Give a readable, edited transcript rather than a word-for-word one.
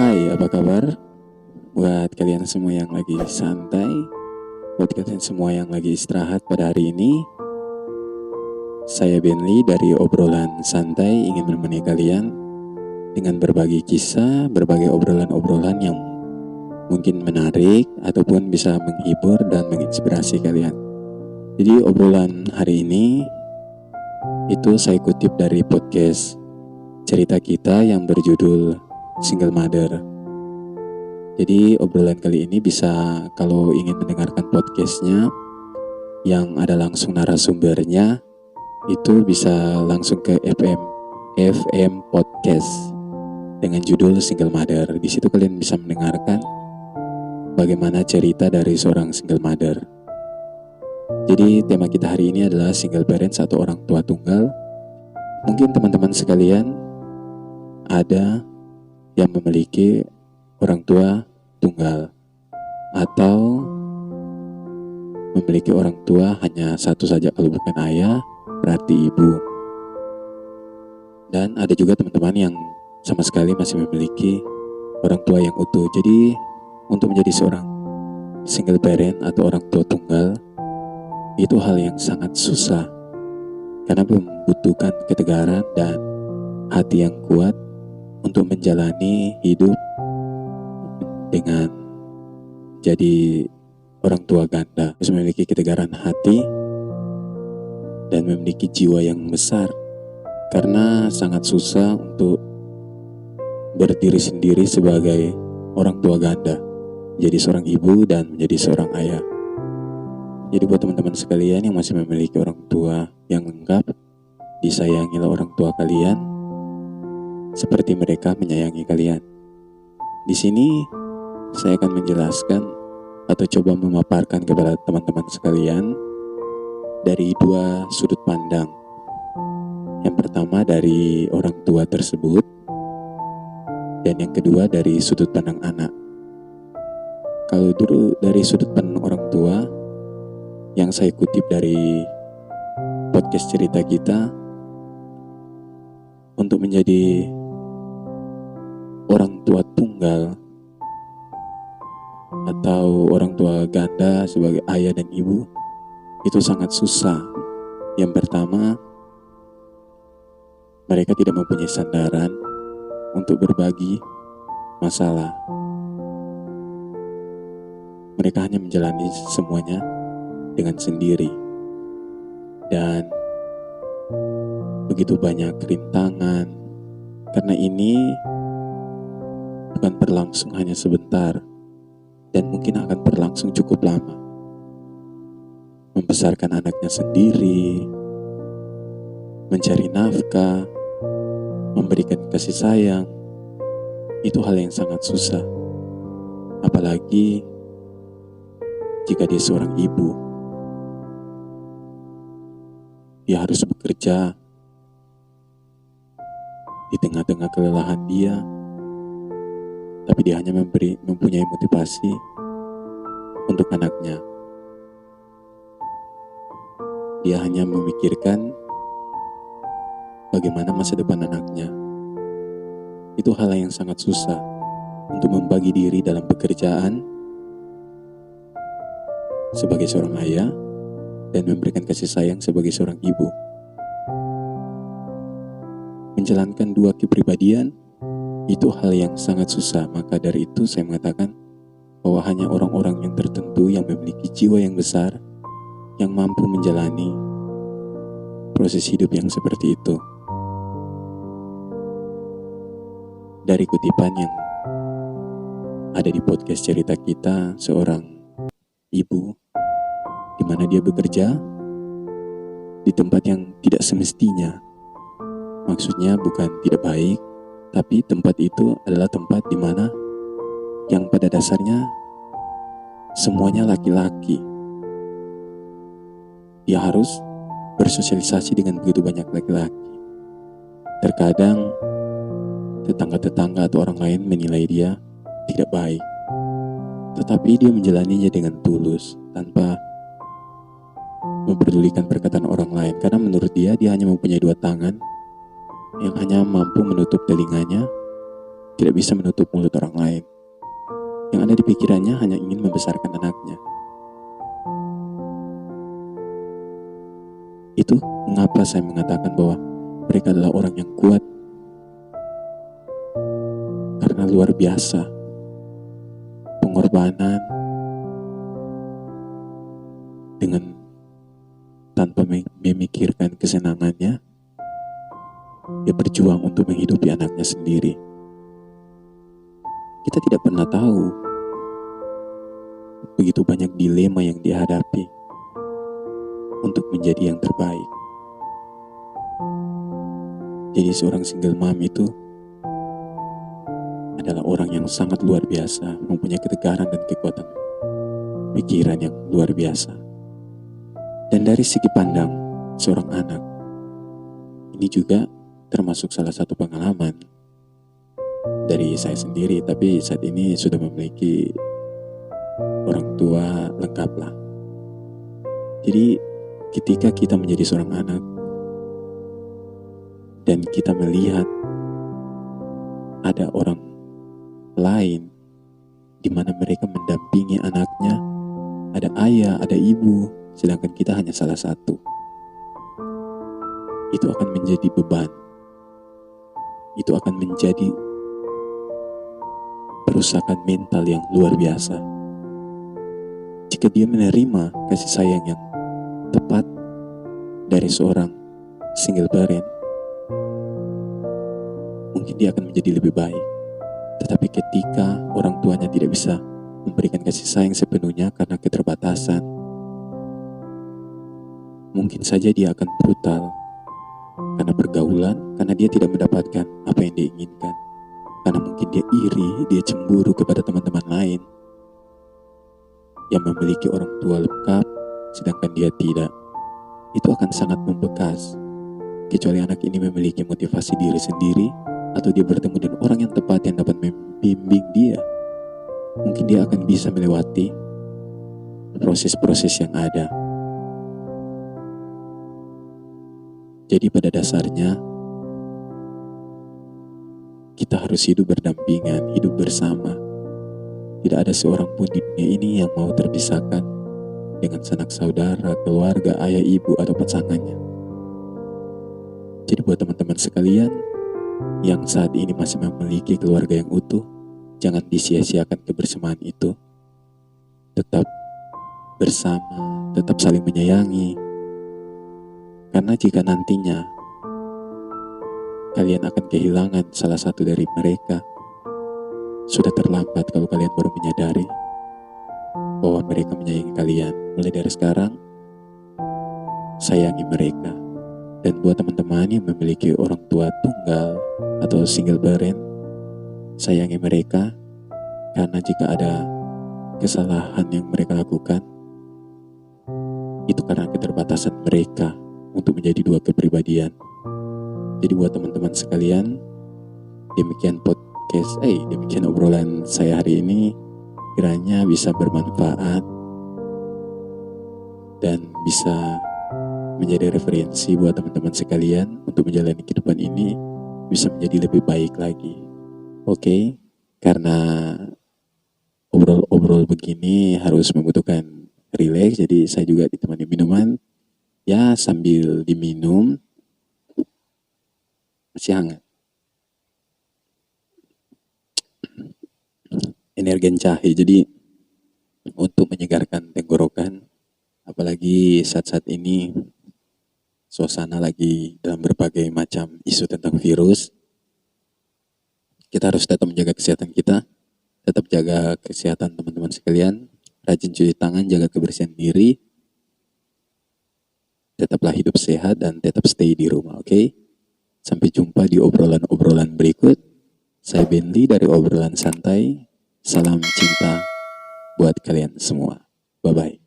Hai, apa kabar? Buat kalian semua yang lagi santai, buat kalian semua yang lagi istirahat pada hari ini, saya Benly dari obrolan santai ingin menemani kalian dengan berbagi kisah, berbagai obrolan-obrolan yang mungkin menarik ataupun bisa menghibur dan menginspirasi kalian. Jadi obrolan hari ini itu saya kutip dari podcast cerita kita yang berjudul Single Mother. Jadi obrolan kali ini bisa, kalau ingin mendengarkan podcastnya yang ada langsung narasumbernya, itu bisa langsung ke FM Podcast dengan judul Single Mother. Di situ kalian bisa mendengarkan bagaimana cerita dari seorang single mother. Jadi tema kita hari ini adalah single parents atau orang tua tunggal. Mungkin teman-teman sekalian ada yang memiliki orang tua tunggal atau memiliki orang tua hanya satu saja, kalau bukan ayah berarti ibu. Dan ada juga teman-teman yang sama sekali masih memiliki orang tua yang utuh. Jadi untuk menjadi seorang single parent atau orang tua tunggal itu hal yang sangat susah, karena membutuhkan ketegaran dan hati yang kuat untuk menjalani hidup dengan jadi orang tua ganda. Harus memiliki ketegaran hati dan memiliki jiwa yang besar, karena sangat susah untuk berdiri sendiri sebagai orang tua ganda, jadi seorang ibu dan menjadi seorang ayah. Jadi buat teman-teman sekalian yang masih memiliki orang tua yang lengkap, disayangilah orang tua kalian seperti mereka menyayangi kalian. Di sini saya akan menjelaskan atau coba memaparkan kepada teman-teman sekalian dari dua sudut pandang. Yang pertama dari orang tua tersebut, dan yang kedua dari sudut pandang anak. Kalau dulu dari sudut pandang orang tua, yang saya kutip dari podcast cerita kita, untuk menjadi orang tua tunggal atau orang tua ganda sebagai ayah dan ibu itu sangat susah. Yang pertama, mereka tidak mempunyai sandaran untuk berbagi masalah. Mereka hanya menjalani semuanya dengan sendiri, dan begitu banyak rintangan, karena ini bukan berlangsung hanya sebentar dan mungkin akan berlangsung cukup lama. Membesarkan anaknya sendiri, mencari nafkah, memberikan kasih sayang, itu hal yang sangat susah. Apalagi jika dia seorang ibu. Dia harus bekerja di tengah-tengah kelelahan dia, tapi dia hanya mempunyai motivasi untuk anaknya. Dia hanya memikirkan bagaimana masa depan anaknya. Itu hal yang sangat susah untuk membagi diri dalam pekerjaan sebagai seorang ayah dan memberikan kasih sayang sebagai seorang ibu. Menjalankan dua kepribadian itu hal yang sangat susah. Maka dari itu saya mengatakan bahwa hanya orang-orang yang tertentu yang memiliki jiwa yang besar yang mampu menjalani proses hidup yang seperti itu. Dari kutipan yang ada di podcast cerita kita, seorang ibu di mana dia bekerja di tempat yang tidak semestinya. Maksudnya bukan tidak baik, tapi tempat itu adalah tempat di mana yang pada dasarnya semuanya laki-laki. Dia harus bersosialisasi dengan begitu banyak laki-laki. Terkadang tetangga-tetangga atau orang lain menilai dia tidak baik, tetapi dia menjalaninya dengan tulus tanpa memperdulikan perkataan orang lain, karena menurut dia hanya mempunyai dua tangan yang hanya mampu menutup telinganya tidak bisa menutup mulut orang lain. Yang ada di pikirannya hanya ingin membesarkan anaknya. Itu mengapa saya mengatakan bahwa mereka adalah orang yang kuat. Karena luar biasa pengorbanan dengan tanpa memikirkan kesenangannya, dia berjuang untuk menghidupi anaknya sendiri. Kita tidak pernah tahu begitu banyak dilema yang dihadapi untuk menjadi yang terbaik. Jadi seorang single mom itu adalah orang yang sangat luar biasa, mempunyai ketegaran dan kekuatan pikiran yang luar biasa. Dan dari segi pandang seorang anak, ini juga termasuk salah satu pengalaman dari saya sendiri, tapi saat ini sudah memiliki orang tua lengkap lah. Jadi ketika kita menjadi seorang anak dan kita melihat ada orang lain di mana mereka mendampingi anaknya, ada ayah, ada ibu, sedangkan kita hanya salah satu, itu akan menjadi beban. Itu akan menjadi perusakan mental yang luar biasa. Jika dia menerima kasih sayang yang tepat dari seorang single parent, mungkin dia akan menjadi lebih baik. Tetapi ketika orang tuanya tidak bisa memberikan kasih sayang sepenuhnya karena keterbatasan, mungkin saja dia akan brutal karena pergaulan, karena dia tidak mendapatkan apa yang dia inginkan, karena mungkin dia iri, dia cemburu kepada teman-teman lain yang memiliki orang tua lengkap sedangkan dia tidak. Itu akan sangat membekas, kecuali anak ini memiliki motivasi diri sendiri atau dia bertemu dengan orang yang tepat yang dapat membimbing dia. Mungkin dia akan bisa melewati proses-proses yang ada. Jadi pada dasarnya kita harus hidup berdampingan, hidup bersama. Tidak ada seorang pun di dunia ini yang mau terpisahkan dengan sanak saudara, keluarga, ayah, ibu, atau pasangannya. Jadi buat teman-teman sekalian yang saat ini masih memiliki keluarga yang utuh, jangan disia-siakan kebersamaan itu. Tetap bersama, tetap saling menyayangi. Karena jika nantinya kalian akan kehilangan salah satu dari mereka, sudah terlambat kalau kalian baru menyadari bahwa mereka menyayangi kalian. Mulai dari sekarang, sayangi mereka. Dan buat teman-teman yang memiliki orang tua tunggal atau single parent, sayangi mereka. Karena jika ada kesalahan yang mereka lakukan, itu karena keterbatasan mereka untuk menjadi dua kepribadian. Jadi buat teman-teman sekalian, demikian demikian obrolan saya hari ini, kiranya bisa bermanfaat dan bisa menjadi referensi buat teman-teman sekalian untuk menjalani kehidupan ini bisa menjadi lebih baik lagi. Oke, karena obrol-obrol begini harus membutuhkan rileks, jadi saya juga ditemani minuman. Ya, sambil diminum masih hangat. Energen cahe, jadi untuk menyegarkan tenggorokan, apalagi saat-saat ini suasana lagi dalam berbagai macam isu tentang virus. Kita harus tetap menjaga kesehatan kita, tetap jaga kesehatan teman-teman sekalian, rajin cuci tangan, jaga kebersihan diri, tetaplah hidup sehat dan tetap stay di rumah, oke? Sampai jumpa di obrolan-obrolan berikut. Saya Benly dari Obrolan Santai. Salam cinta buat kalian semua. Bye-bye.